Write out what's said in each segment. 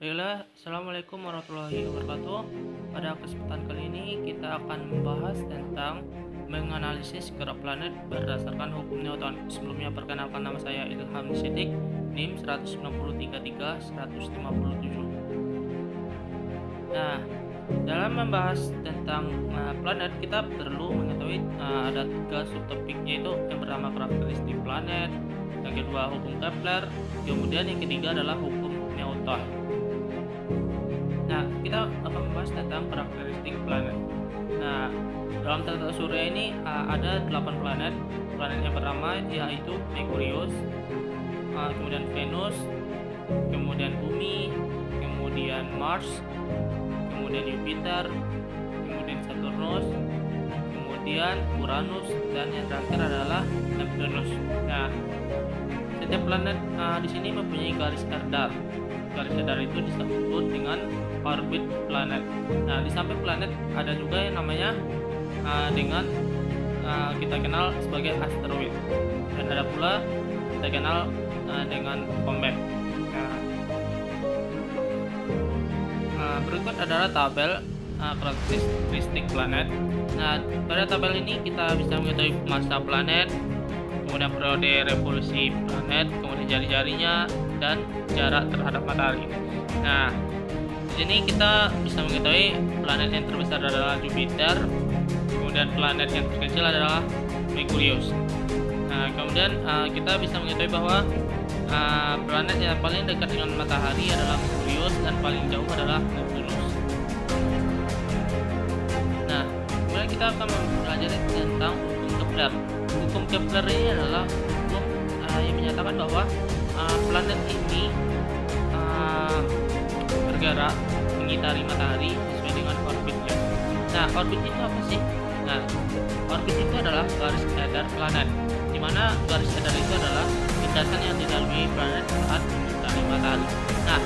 Baiklah, Assalamualaikum warahmatullahi wabarakatuh. Pada kesempatan kali ini kita akan membahas tentang menganalisis gerak planet berdasarkan hukum Newton. Sebelumnya perkenalkan, nama saya Ilham Siddiq, NIM 1933157. Nah, dalam membahas tentang planet, kita perlu mengetahui ada tiga subtopik, yaitu yang pertama karakteristik planet, yang kedua hukum Kepler, kemudian yang ketiga adalah hukum Newton. Nah, kita akan membahas tentang karakteristik planet. Nah, dalam tata surya ini ada 8 planet. Planet yang pertama yaitu Merkurius, kemudian Venus, kemudian Bumi, kemudian Mars, kemudian Jupiter, kemudian Saturnus, kemudian Uranus, dan yang terakhir adalah Neptunus. Nah, setiap planet di sini mempunyai garis radar. Garis radar itu disebut dengan orbit planet. Nah, di samping planet ada juga yang namanya dengan kita kenal sebagai asteroid, dan ada pula kita kenal dengan komet. Berikut adalah tabel karakteristik planet. Nah, pada tabel ini kita bisa mengetahui massa planet, kemudian periode revolusi planet, kemudian jari-jarinya, dan jarak terhadap matahari. Nah, di sini kita bisa mengetahui planet yang terbesar adalah Jupiter, kemudian planet yang terkecil adalah Merkurius. Nah, kemudian kita bisa mengetahui bahwa planet yang paling dekat dengan matahari adalah Merkurius dan paling jauh adalah Neptunus. Nah, kemudian kita akan mempelajari tentang hukum Kepler. Hukum Kepler ini adalah hukum yang menyatakan bahwa planet ini bergerak mengitari matahari sesuai dengan orbitnya. Nah, orbit itu apa sih? Nah, orbit itu adalah garis radar planet, di mana garis radar itu adalah lintasan yang dilalui planet saat mengitari matahari. Nah,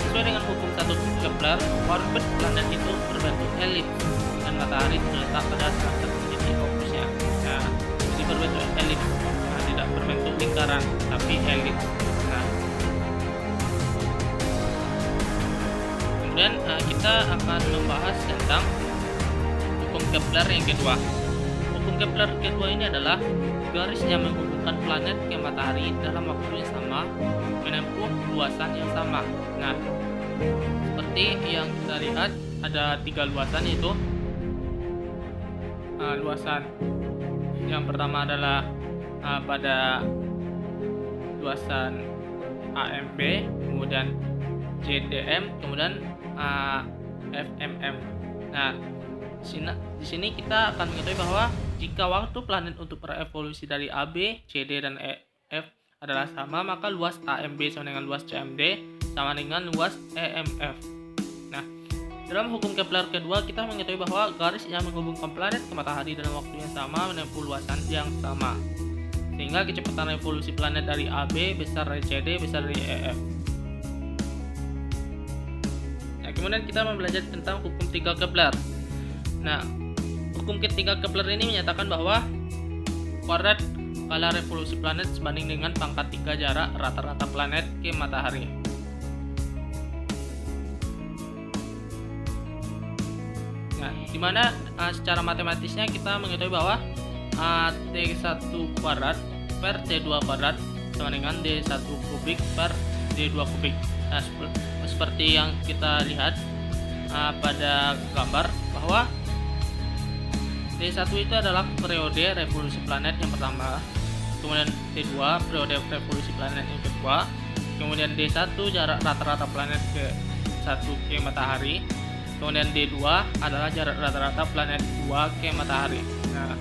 sesuai dengan hukum 1 Kepler, orbit planet itu berbentuk elips dan matahari terletak pada salah satu titik fokusnya. Nah, jadi berbentuk elips, tidak berbentuk lingkaran, tapi elips. Nah, kemudian kita akan membahas tentang hukum Kepler yang kedua. Hukum Kepler kedua ini adalah garis yang menghubungkan planet ke matahari dalam waktu yang sama menempuh luasan yang sama. Nah, seperti yang kita lihat ada 3 luasan, yaitu luasan yang pertama adalah pada luasan AMB, kemudian JDM, kemudian FMM. Nah, di sini kita akan mengetahui bahwa jika waktu planet untuk berevolusi dari AB, CD, dan EF adalah sama, maka luas AMB sama dengan luas CMD sama dengan luas EMF. Nah, dalam hukum Kepler kedua kita mengetahui bahwa garis yang menghubungkan planet ke matahari dalam waktu yang sama menempuh luasan yang sama, sehingga kecepatan revolusi planet dari AB besar dari CD besar dari EF. Nah, kemudian kita mempelajari tentang hukum 3 Kepler. Nah, hukum ketiga Kepler ini menyatakan bahwa kuadrat skala revolusi planet sebanding dengan pangkat 3 jarak rata-rata planet ke matahari. Nah, dimana secara matematisnya kita mengetahui bahwa T1 kuadrat per T2 kuadrat sama dengan D1 kubik per D2 kubik. Nah, seperti yang kita lihat pada gambar bahwa D1 itu adalah periode revolusi planet yang pertama, kemudian D2 periode revolusi planet yang kedua, kemudian D1 jarak rata-rata planet ke matahari, kemudian D2 adalah jarak rata-rata planet 2 ke matahari. Nah,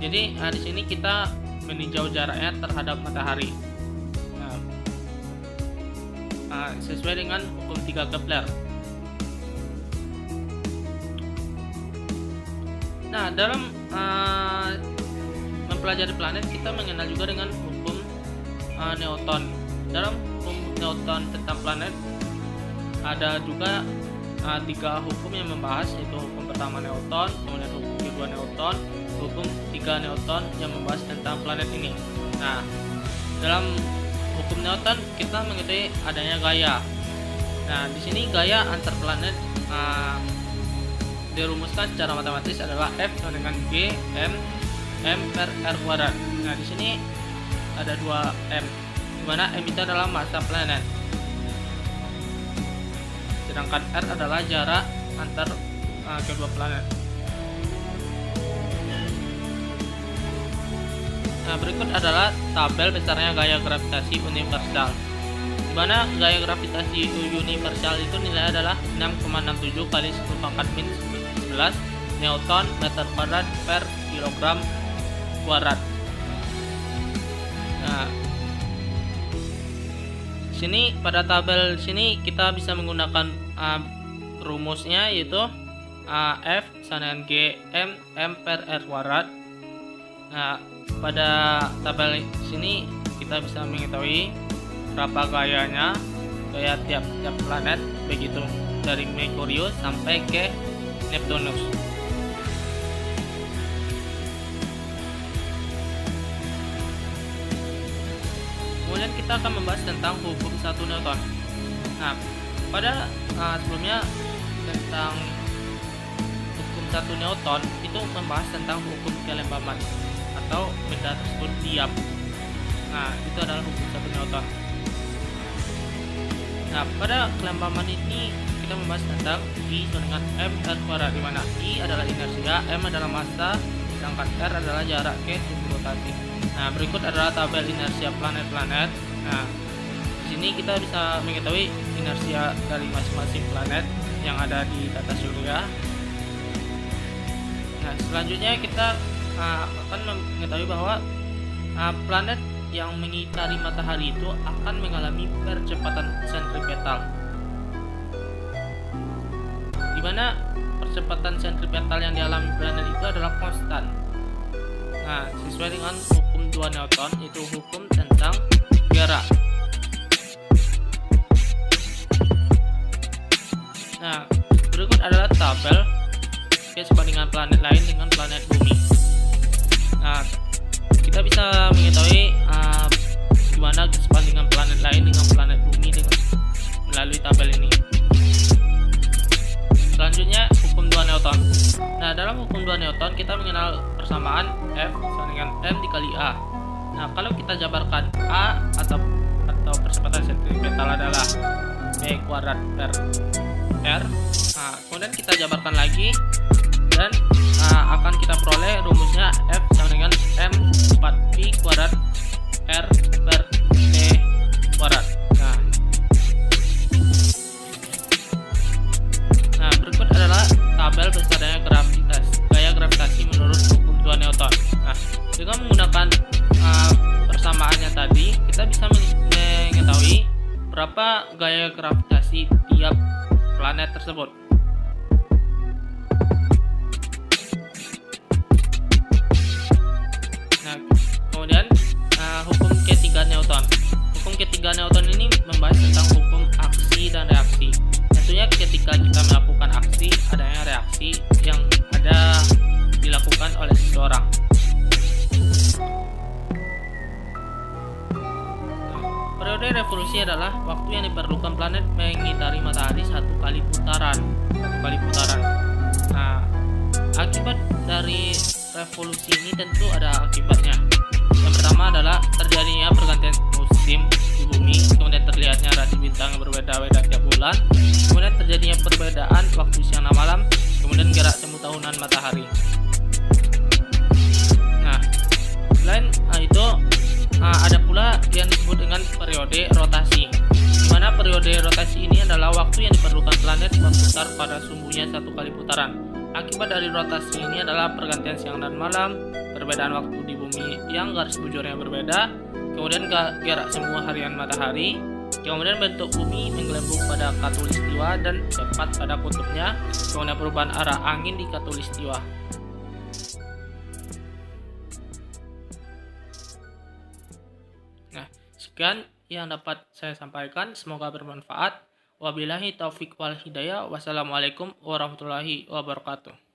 jadi di sini kita meninjau jaraknya terhadap matahari. Nah, sesuai dengan hukum 3 Kepler. Nah, dalam mempelajari planet kita mengenal juga dengan hukum Newton. Dalam hukum Newton tentang planet ada juga 3 hukum yang membahas, yaitu hukum pertama Newton, kemudian hukum kedua Newton, hukum 3 Newton yang membahas tentang planet ini. Nah, dalam hukum Newton kita mengetahui adanya gaya. Nah, di sini gaya antar planet dirumuskan secara matematis adalah F sama dengan G M per R kuadrat. Nah, di sini ada 2 M, di mana M itu adalah massa planet, sedangkan R adalah jarak antar kedua planet. Nah, berikut adalah tabel besarnya gaya gravitasi universal, di mana gaya gravitasi universal itu nilai adalah 6,67 kali 10 pangkat min 11 Newton meter kuadrat per kilogram kuadrat. Nah, sini pada tabel sini kita bisa menggunakan rumusnya, yaitu F sama dengan G M per R kuadrat. Nah, pada tabel sini kita bisa mengetahui berapa gaya tiap planet, begitu dari Merkurius sampai ke Neptunus. Kemudian kita akan membahas tentang hukum 1 Newton. Nah, pada sebelumnya tentang hukum 1 Newton itu membahas tentang hukum kelembaban atau benda tersebut diam. Nah, itu adalah hukum 1 Newton. Nah, pada kelembaban ini kita membahas tentang I sama dengan M R kuadrat, di mana I adalah inersia, M adalah massa, sedangkan R adalah jarak ke sumbu rotasi. Nah, berikut adalah tabel inersia planet-planet. Nah, di sini kita bisa mengetahui inersia dari masing-masing planet yang ada di tata surya. Nah, selanjutnya kita akan mengetahui bahwa planet yang mengitari matahari itu akan mengalami percepatan sentripetal, di mana percepatan sentripetal yang dialami planet itu adalah konstan. Nah, sesuai dengan hukum 2 Newton, itu hukum tentang gerak. Nah, berikut adalah tabel perbandingan planet lain dengan planet bumi. Nah, kita bisa mengetahui gimana perbandingan planet lain dengan planet bumi melalui tabel ini. Selanjutnya, hukum 2 Newton. Nah, dalam hukum 2 Newton kita mengenal persamaan F sama dengan M dikali A. Nah, kalau kita jabarkan A atau percepatan sentripetal adalah B kuadrat per R. Nah, kemudian kita jabarkan lagi dan akan kita peroleh rumusnya F sama dengan M 4P kuadrat R per T kuadrat. Nah, berikut adalah tabel besarnya gaya gravitasi menurut hukum 2 Newton. Nah, dengan menggunakan persamaannya tadi, kita bisa mengetahui berapa gaya gravitasi tiap planet tersebut. Nah, kemudian hukum ketiga Newton. Hukum ketiga Newton ini membahas tentang hukum aksi dan reaksi. Tentunya ketika kita melakukan aksi, adanya reaksi yang dilakukan oleh seseorang. Periode revolusi adalah waktu yang diperlukan planet mengitari matahari satu kali putaran. Nah, akibat dari revolusi ini tentu ada akibatnya. Yang pertama adalah terjadinya pergantian musim di bumi, kemudian terlihatnya rasi bintang yang berbeda-beda tiap bulan, kemudian terjadinya perbedaan waktu siang dan malam, kemudian gerak semu tahunan matahari. Nah, selain itu ada pula yang disebut dengan periode rotasi, di mana periode rotasi ini adalah waktu yang diperlukan planet berputar pada sumbunya satu kali putaran. Akibat dari rotasi ini adalah pergantian siang dan malam, perbedaan waktu di bumi yang garis bujurnya berbeda, kemudian gerak semu harian matahari, kemudian bentuk bumi menggelembung pada khatulistiwa dan tepat pada kutubnya, kemudian perubahan arah angin di khatulistiwa. Nah, sekian yang dapat saya sampaikan, semoga bermanfaat. Wabillahi taufik wal hidayah. Wassalamualaikum warahmatullahi wabarakatuh.